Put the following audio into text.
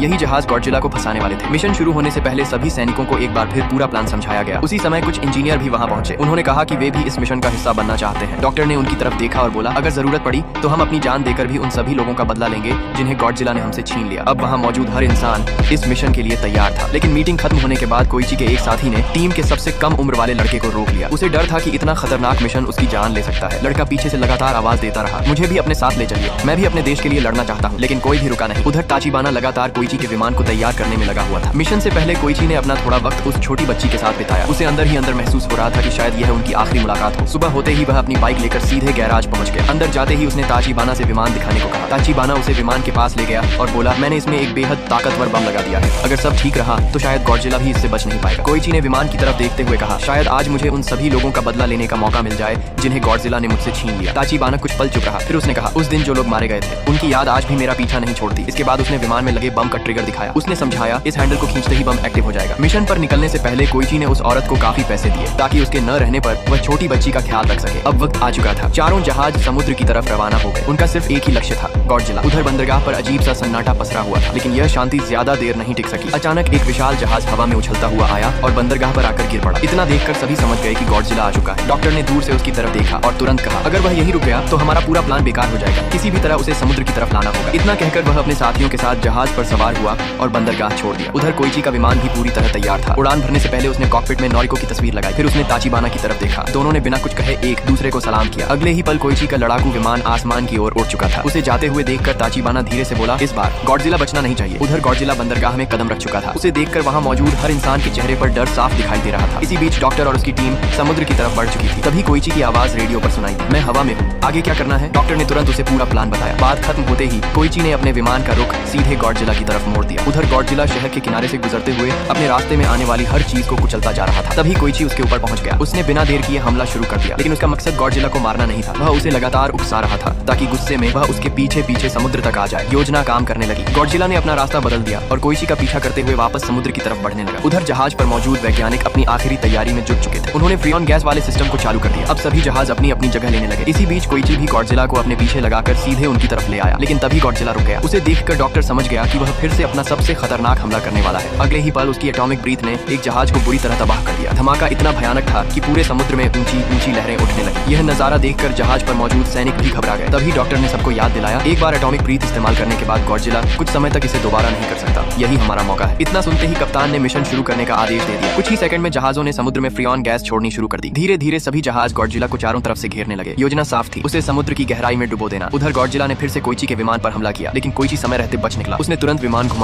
यही जहाज गॉडजिला को फंसाने वाले थे। मिशन शुरू होने से पहले सभी सैनिकों को एक बार फिर पूरा प्लान समझाया गया। उसी समय कुछ इंजीनियर भी वहाँ पहुंचे। उन्होंने कहा कि वे भी इस मिशन का हिस्सा बनना चाहते हैं। डॉक्टर ने उनकी तरफ देखा और बोला, अगर जरूरत पड़ी तो हम अपनी जान देकर भी उन सभी लोगों का बदला लेंगे जिन्हें गॉडजिला ने हमसे छीन लिया। अब वहाँ मौजूद हर इंसान इस मिशन के लिए तैयार था। लेकिन मीटिंग खत्म होने के बाद कोइची के एक साथी ने टीम के सबसे कम उम्र वाले लड़के को रोक लिया। उसे डर था कि इतना खतरनाक मिशन उसकी जान ले सकता है। लड़का पीछे से लगातार आवाज देता रहा, मुझे भी अपने साथ ले चलिए, मैं भी अपने देश के लिए लड़ना चाहता हूँ। लेकिन कोई भी रुका नहीं। उधर ताचिबाना लगातार कोइची के विमान को तैयार करने में लगा हुआ था। मिशन से पहले कोइची ने अपना थोड़ा वक्त उस छोटी बच्ची के साथ बिताया। उसे अंदर ही अंदर महसूस हो रहा था कि शायद यह उनकी आखिरी मुलाकात हो। सुबह होते ही वह अपनी बाइक लेकर सीधे गैराज पहुंच गया। अंदर जाते ही उसने ताचिबाना से विमान दिखाने को कहा। ताचिबाना उसे विमान के पास ले गया और बोला, मैंने इसमें एक बेहद ताकतवर बम लगा दिया है। अगर सब ठीक रहा तो शायद गॉडजिला भी इससे बच नहीं पाएगा। कोइची ने विमान की तरफ देखते हुए कहा, शायद आज मुझे उन सभी लोगों का बदला लेने का मौका मिल जाए जिन्हें गॉडजिला ने मुझसे छीन लिया। ताचिबाना कुछ पल चुप रहा। फिर उसने कहा, उस दिन जो लोग मारे गए थे उनकी याद आज भी मेरा पीछा नहीं छोड़ती। इसके बाद उसने विमान में लगे बम का ट्रिगर दिखाया। उसने समझाया, इस हैंडल को खींचते ही बम एक्टिव हो जाएगा। मिशन पर निकलने से पहले कोइची ने उस औरत को काफी पैसे दिए ताकि उसके न रहने पर वह छोटी बच्ची का ख्याल रख सके। अब वक्त आ चुका था। चारों जहाज समुद्र की तरफ रवाना हो गए। उनका सिर्फ एक ही लक्ष्य था, गॉडजिला। उधर बंदरगाह पर अजीब सा सन्नाटा पसरा हुआ था। लेकिन यह शांति ज्यादा देर नहीं टिक सकी। अचानक एक विशाल जहाज हवा में उछलता हुआ आया और बंदरगाह पर आकर गिर पड़ा। इतना देखकर सभी समझ गए कि गॉडजिला आ चुका है। डॉक्टर ने दूर से उसकी तरफ देखा और तुरंत कहा, अगर वह यहीं रुक गया तो हमारा पूरा प्लान बेकार हो जाएगा। किसी भी तरह उसे समुद्र की तरफ लाना होगा। इतना कहकर वह अपने साथियों के साथ जहाज पर सवार हुआ और बंदरगाह छोड़ दिया। उधर कोइची का विमान भी पूरी तरह तैयार था। उड़ान भरने से पहले उसने कॉकपिट में नॉरिको की तस्वीर लगाई। फिर उसने ताचिबाना की तरफ देखा। दोनों ने बिना कुछ कहे एक दूसरे को सलाम किया। अगले ही पल कोइची का लड़ाकू विमान आसमान की ओर उड़ चुका था। उसे जाते हुए देखकर ताचिबाना धीरे से बोला, इस बार गॉडजिला बचना नहीं चाहिए। उधर गॉडजिला बंदरगाह में कदम रख चुका था। उसे देखकर वहाँ मौजूद हर इंसान के चेहरे पर डर साफ दिखाई दे रहा था। इसी बीच डॉक्टर और उसकी टीम समुद्र की तरफ बढ़ चुकी थी। तभी कोइची की आवाज रेडियो पर सुनाई दी, मैं हवा में हूँ, आगे क्या करना है? डॉक्टर ने तुरंत उसे पूरा प्लान बताया। बात खत्म होते ही कोइची ने अपने विमान का रुख सीधे गॉडजिला की तरफ मोड़ दिया। उधर गॉडजिला शहर के किनारे से गुजरते हुए अपने रास्ते में आने वाली हर चीज को कुचलता जा रहा था। तभी कोइची उसके ऊपर पहुंच गया। उसने बिना देर किए हमला शुरू कर दिया। लेकिन उसका मकसद गॉडजिला को मारना नहीं था। वह उसे लगातार उकसा रहा था ताकि गुस्से में वह उसके पीछे पीछे समुद्र तक आ जाए। योजना काम करने लगी। गॉडजिला ने अपना रास्ता बदल दिया और कोइची का पीछा करते हुए वापस समुद्र की तरफ बढ़ने लगा। उधर जहाज पर मौजूद वैज्ञानिक अपनी आखिरी तैयारी में जुट चुके थे। उन्होंने फ्रियॉन गैस वाले सिस्टम को चालू कर दिया। अब सभी जहाज अपनी अपनी जगह लेने लगे। इसी बीच कोइची भी गॉडजिला को अपने पीछे लगाकर सीधे उनकी तरफ ले आया। लेकिन तभी गॉडजिला रुक गया। उसे देखकर डॉक्टर समझ गया कि वह फिर से अपना सबसे खतरनाक हमला करने वाला है। अगले ही पल उसकी एटॉमिक ब्रीथ ने एक जहाज को बुरी तरह तबाह कर दिया। धमाका इतना भयानक था कि पूरे समुद्र में ऊंची ऊंची लहरें उठने लगी। यह नजारा देखकर जहाज पर मौजूद सैनिक भी घबरा गए। तभी डॉक्टर ने सबको याद दिलाया, एक बार एटॉमिक ब्रीथ इस्तेमाल करने के बाद गॉडजिला कुछ समय तक इसे दोबारा नहीं कर सकता। यही हमारा मौका है। इतना सुनते ही कप्तान ने मिशन शुरू करने का आदेश दे दिया। कुछ ही सेकंड में जहाजों ने समुद्र में फ्रियॉन गैस छोड़नी शुरू कर दी। धीरे धीरे सभी जहाज गॉडजिला को चारों तरफ से घेरने लगे। योजना साफ थी, उसे समुद्र की गहराई में डुबो देना। उधर गॉडजिला ने फिर से कोइची के विमान पर हमला किया। लेकिन कोइची समय रहते बच निकला। उसने तुरंत विमान घुमाया